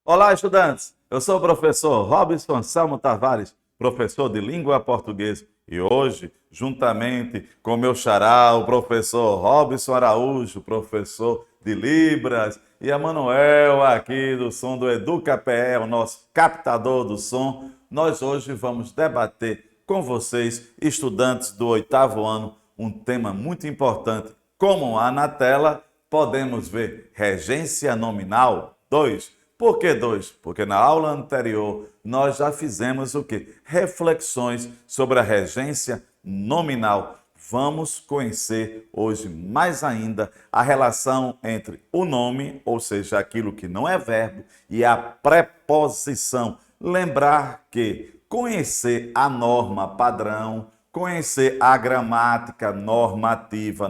Olá, estudantes! Eu sou o professor Robson Anselmo Tavares, professor de língua portuguesa, e hoje, juntamente com meu xará, o professor Robson Araújo, professor de Libras, e a Manuel aqui do som do EducaPE, o nosso captador do som, nós hoje vamos debater com vocês, estudantes do 8º ano, um tema muito importante. Como há na tela, podemos ver regência nominal 2. Por que 2? Porque na aula anterior nós já fizemos o quê? Reflexões sobre a regência nominal. Vamos conhecer hoje mais ainda a relação entre o nome, ou seja, aquilo que não é verbo, e a preposição. Lembrar que conhecer a norma padrão, conhecer a gramática normativa,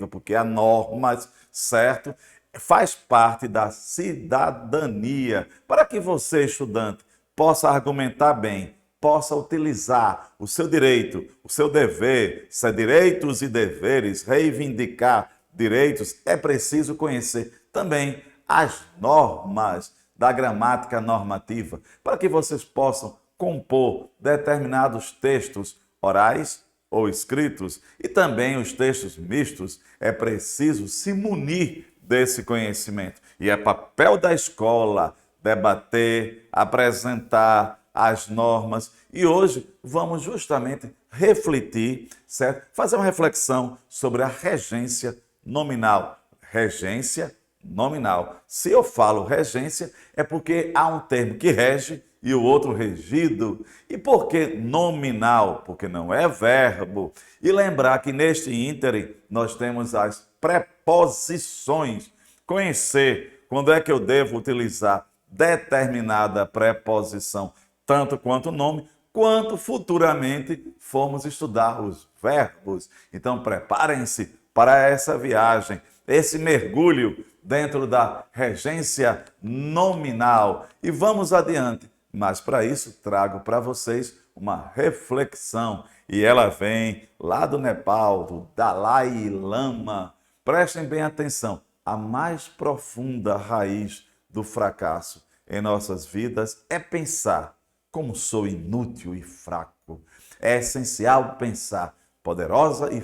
porque há normas, certo? Faz parte da cidadania, para que você, estudante, possa argumentar bem, possa utilizar o seu direito, o seu dever, se é direitos e deveres, reivindicar direitos, é preciso conhecer também as normas da gramática normativa, para que vocês possam compor determinados textos orais ou escritos e também os textos mistos. É preciso se munir desse conhecimento. E é papel da escola debater, apresentar as normas. E hoje vamos justamente refletir, certo? Fazer uma reflexão sobre a regência nominal. Regência nominal. Se eu falo regência, é porque há um termo que rege e o outro regido. E por que nominal? Porque não é verbo. E lembrar que neste ínterim nós temos as preposições. Conhecer quando é que eu devo utilizar determinada preposição, tanto quanto o nome, quanto futuramente formos estudar os verbos. Então preparem-se para essa viagem, esse mergulho dentro da regência nominal. E vamos adiante. Mas para isso trago para vocês uma reflexão. E ela vem lá do Nepal, do Dalai Lama. Prestem bem atenção. A mais profunda raiz do fracasso em nossas vidas é pensar como sou inútil e fraco. É essencial pensar poderosa e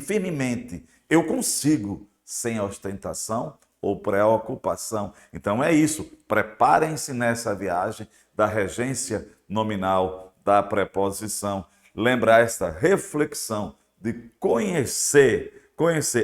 firmemente. Eu consigo, sem ostentação ou preocupação. Então é isso. Preparem-se nessa viagem da regência nominal, da preposição. Lembrar esta reflexão de conhecer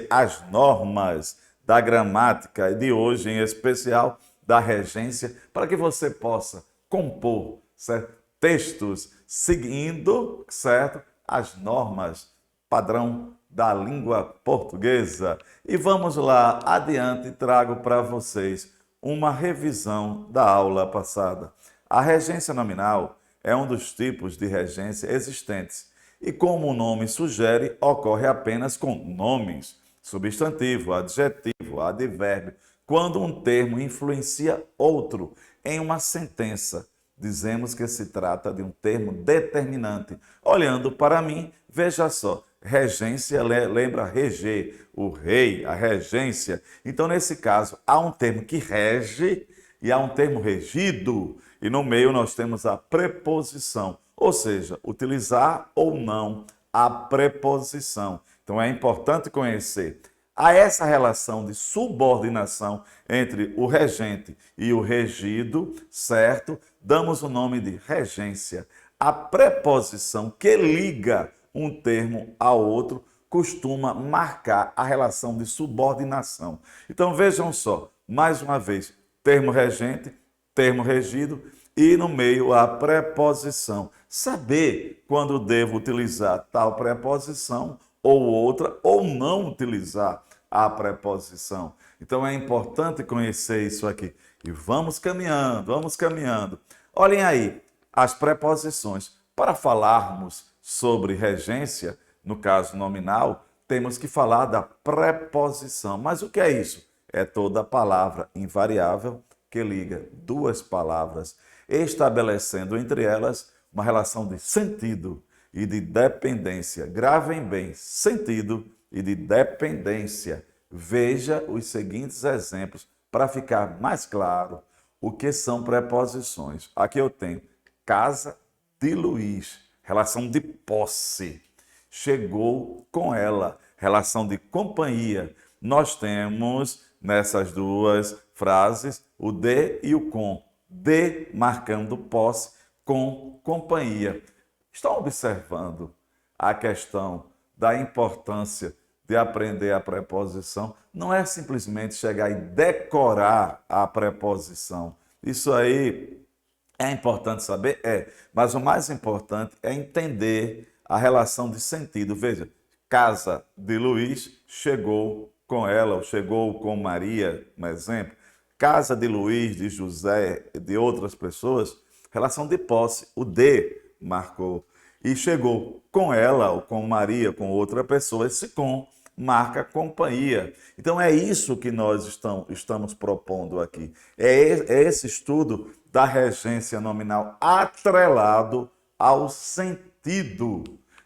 as normas da gramática e de hoje, em especial, da regência, para que você possa compor, certo? Textos seguindo, certo? As normas padrão da língua portuguesa. E vamos lá, adiante, trago para vocês uma revisão da aula passada. A regência nominal é um dos tipos de regência existentes e, como o nome sugere, ocorre apenas com nomes, substantivo, adjetivo, advérbio, quando um termo influencia outro em uma sentença. Dizemos que se trata de um termo determinante. Olhando para mim, veja só, regência lembra reger, o rei, a regência. Então, nesse caso, há um termo que rege e há um termo regido, e no meio nós temos a preposição, ou seja, utilizar ou não a preposição. Então é importante conhecer. Há essa relação de subordinação entre o regente e o regido, certo? Damos o nome de regência. A preposição que liga um termo ao outro costuma marcar a relação de subordinação. Então vejam só, mais uma vez, termo regente, termo regido e no meio a preposição. Saber quando devo utilizar tal preposição ou outra, ou não utilizar a preposição. Então é importante conhecer isso aqui. E vamos caminhando, vamos caminhando. Olhem aí as preposições. Para falarmos sobre regência, no caso nominal, temos que falar da preposição. Mas o que é isso? É toda palavra invariável que liga duas palavras, estabelecendo entre elas uma relação de sentido e de dependência. Gravem bem, sentido e de dependência. Veja os seguintes exemplos para ficar mais claro. o que são preposições. Aqui eu tenho casa de Luiz, relação de posse. Chegou com ela, relação de companhia. Nós temos nessas duas frases o de e o com. De marcando posse, com companhia. Estão observando a questão da importância de aprender a preposição? Não é simplesmente chegar e decorar a preposição. Isso aí é importante saber? É. Mas o mais importante é entender a relação de sentido. Veja, casa de Luiz chegou com ela, ou chegou com Maria, um exemplo. Casa de Luiz, de José, de outras pessoas, relação de posse. O de marcou. E chegou com ela, ou com Maria, com outra pessoa, esse com marca companhia. Então é isso que nós estamos propondo aqui. É esse estudo da regência nominal atrelado ao sentido.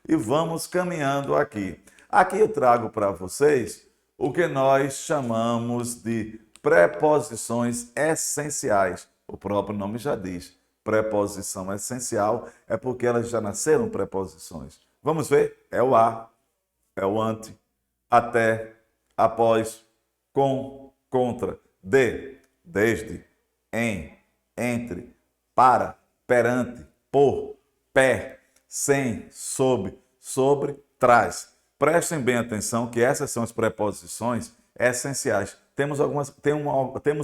E vamos caminhando aqui. Aqui eu trago para vocês o que nós chamamos de preposições essenciais. O próprio nome já diz. Preposição essencial é porque elas já nasceram preposições. Vamos ver? É o a, é o ante, até, após, com, contra, de, desde, em, entre, para, perante, por, pé, sem, sob, sobre, trás. Prestem bem atenção que essas são as preposições essenciais. Temos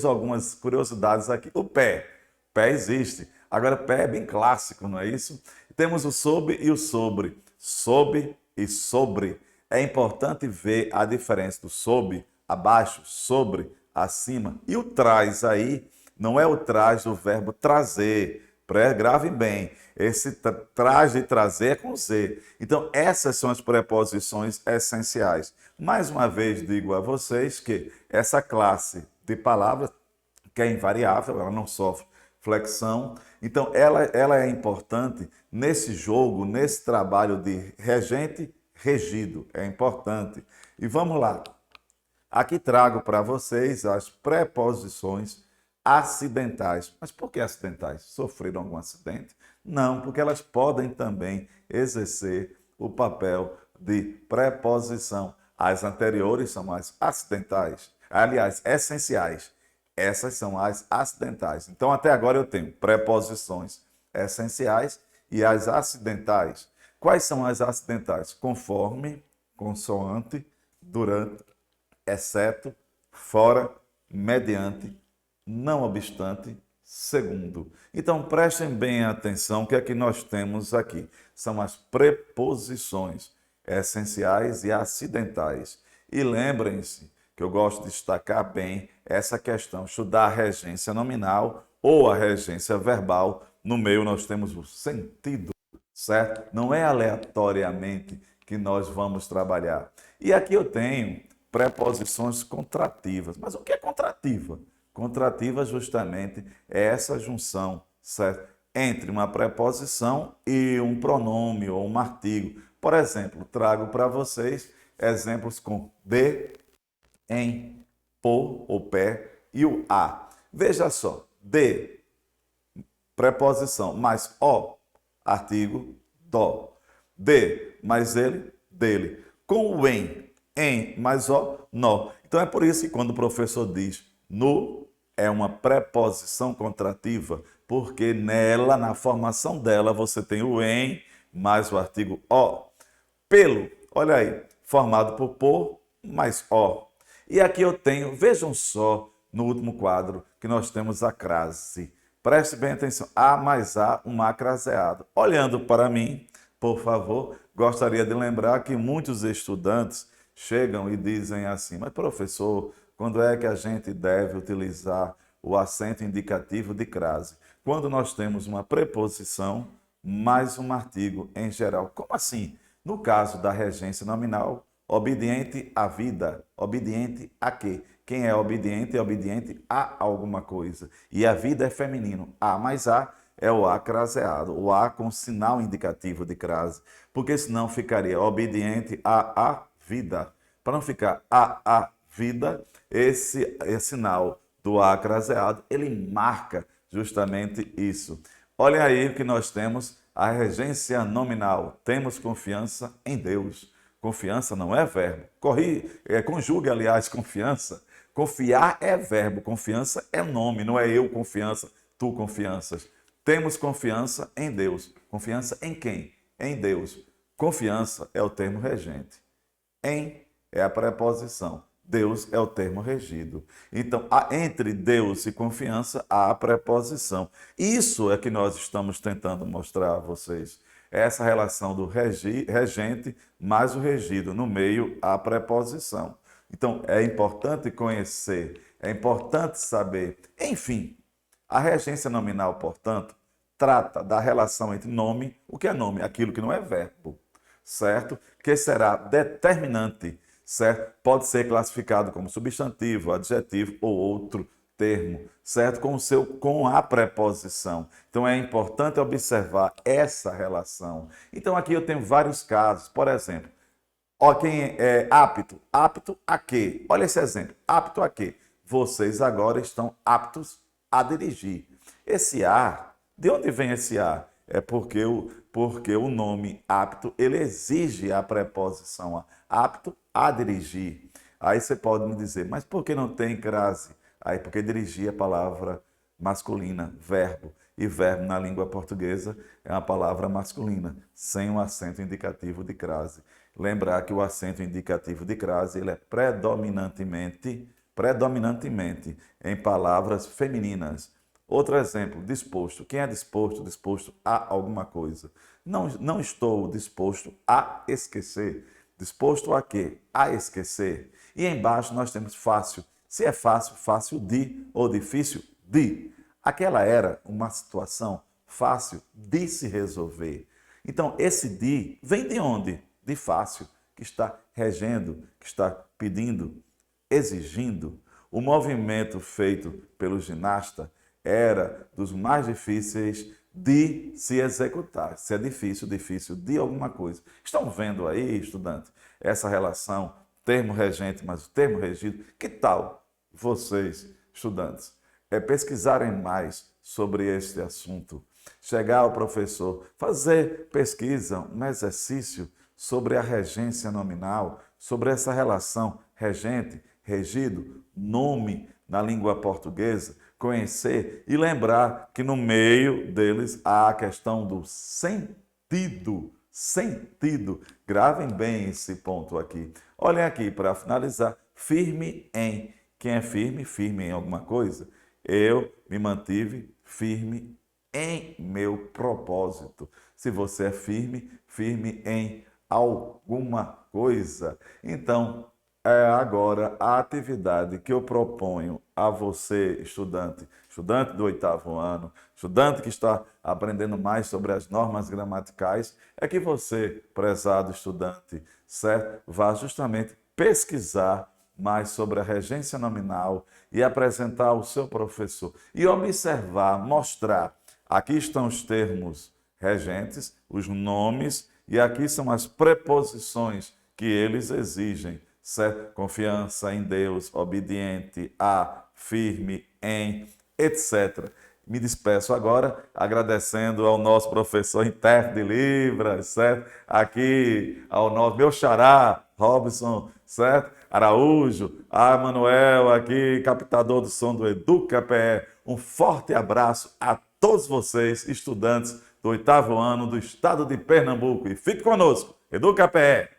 algumas curiosidades aqui. O pé existe. Agora, pé é bem clássico, não é isso? Temos o sob e o sobre. Sob e sobre. É importante ver a diferença do sob, abaixo, sobre, acima. E o traz aí, não é o traz do verbo trazer. Gravem bem, esse traz de trazer é com Z. Então, essas são as preposições essenciais. Mais uma vez, digo a vocês que essa classe de palavras, que é invariável, ela não sofre flexão, então ela é importante nesse jogo, nesse trabalho de regente, regido, é importante. E vamos lá. Aqui trago para vocês as preposições acidentais. Mas por que acidentais? Sofreram algum acidente? Não, porque elas podem também exercer o papel de preposição. As anteriores são as acidentais, aliás, essenciais. Essas são as acidentais. Então, até agora eu tenho preposições essenciais e as acidentais. Quais são as acidentais? Conforme, consoante, durante, exceto, fora, mediante, não obstante, segundo. Então, prestem bem atenção o que é que nós temos aqui. São as preposições essenciais e acidentais. E lembrem-se que eu gosto de destacar bem essa questão, estudar a regência nominal ou a regência verbal. No meio nós temos o sentido, certo? Não é aleatoriamente que nós vamos trabalhar. E aqui eu tenho preposições contrativas. Mas o que é contrativa? Contrativa justamente é essa junção, certo? Entre uma preposição e um pronome ou um artigo. Por exemplo, trago para vocês exemplos com de, em, por ou pé e o a. Veja só, de, preposição, mais o, artigo, do. De, mais ele, dele. Com o em mais o, no. Então é por isso que quando o professor diz no, é uma preposição contrativa, porque nela, na formação dela, você tem o em mais o artigo o. Pelo, olha aí, formado por mais o. E aqui eu tenho, vejam só, no último quadro, que nós temos a crase. Preste bem atenção, A mais A, um A craseado. Olhando para mim, por favor, gostaria de lembrar que muitos estudantes chegam e dizem assim, mas professor, quando é que a gente deve utilizar o acento indicativo de crase? Quando nós temos uma preposição mais um artigo em geral. Como assim? No caso da regência nominal, obediente à vida. Obediente a quê? Quem é obediente a alguma coisa. E a vida é feminino. A mais A é o A craseado, o A com sinal indicativo de crase. Porque senão ficaria obediente a vida. Para não ficar a vida, esse sinal do acraseado, ele marca justamente isso. Olhem aí o que nós temos, a regência nominal. Temos confiança em Deus. Confiança não é verbo. Conjugue, aliás, confiança. Confiar é verbo, confiança é nome, não é eu confiança, tu confianças. Temos confiança em Deus. Confiança em quem? Em Deus. Confiança é o termo regente. Em é a preposição. Deus é o termo regido. Então, entre Deus e confiança, há a preposição. Isso é que nós estamos tentando mostrar a vocês. Essa relação do regente mais o regido. No meio, a preposição. Então, é importante conhecer, é importante saber. Enfim, a regência nominal, portanto, trata da relação entre nome, o que é nome? Aquilo que não é verbo, certo? Que será determinante, certo? Pode ser classificado como substantivo, adjetivo ou outro termo, certo? Com a preposição. Então é importante observar essa relação. Então aqui eu tenho vários casos, por exemplo, quem é apto? Apto a quê? Olha esse exemplo. Apto a quê? Vocês agora estão aptos a dirigir. Esse a, de onde vem esse a? É porque o nome apto, ele exige a preposição a. Apto a dirigir. Aí você pode me dizer, mas por que não tem crase? Aí porque dirigir é palavra masculina, verbo. E verbo na língua portuguesa é uma palavra masculina, sem um acento indicativo de crase. Lembrar que o acento indicativo de crase ele é predominantemente em palavras femininas. Outro exemplo, disposto. Quem é disposto? Disposto a alguma coisa. Não estou disposto a esquecer. Disposto a quê? A esquecer. E embaixo nós temos fácil. Se é fácil, fácil de, ou difícil de. Aquela era uma situação fácil de se resolver. Então, esse de vem de onde? De fácil, que está regendo, que está pedindo, exigindo. O movimento feito pelo ginasta era dos mais difíceis de se executar. Se é difícil, difícil de alguma coisa. Estão vendo aí, estudante, essa relação termo regente mais o termo regido? Que tal vocês, estudantes, pesquisarem mais sobre este assunto? Chegar ao professor, fazer pesquisa, um exercício sobre a regência nominal, sobre essa relação regente, regido, nome na língua portuguesa, conhecer e lembrar que no meio deles há a questão do sentido. Sentido. Gravem bem esse ponto aqui. Olhem aqui para finalizar. Firme em. Quem é firme? Firme em alguma coisa. Eu me mantive firme em meu propósito. Se você é firme, firme em alguma coisa. Então, agora a atividade que eu proponho a você, estudante do 8º ano, estudante que está aprendendo mais sobre as normas gramaticais, é que você, prezado estudante, certo? Vá justamente pesquisar mais sobre a regência nominal e apresentar ao seu professor e observar, mostrar. Aqui estão os termos regentes, os nomes, e aqui são as preposições que eles exigem, certo? Confiança em Deus, obediente a, firme em, etc. Me despeço agora agradecendo ao nosso professor intérprete de Libras, certo? Aqui ao nosso meu xará, Robson, certo? Araújo, a Manuel aqui, captador do som do EducaPE. Um forte abraço a todos vocês, estudantes do 8º ano do estado de Pernambuco. E fique conosco, EducaPE.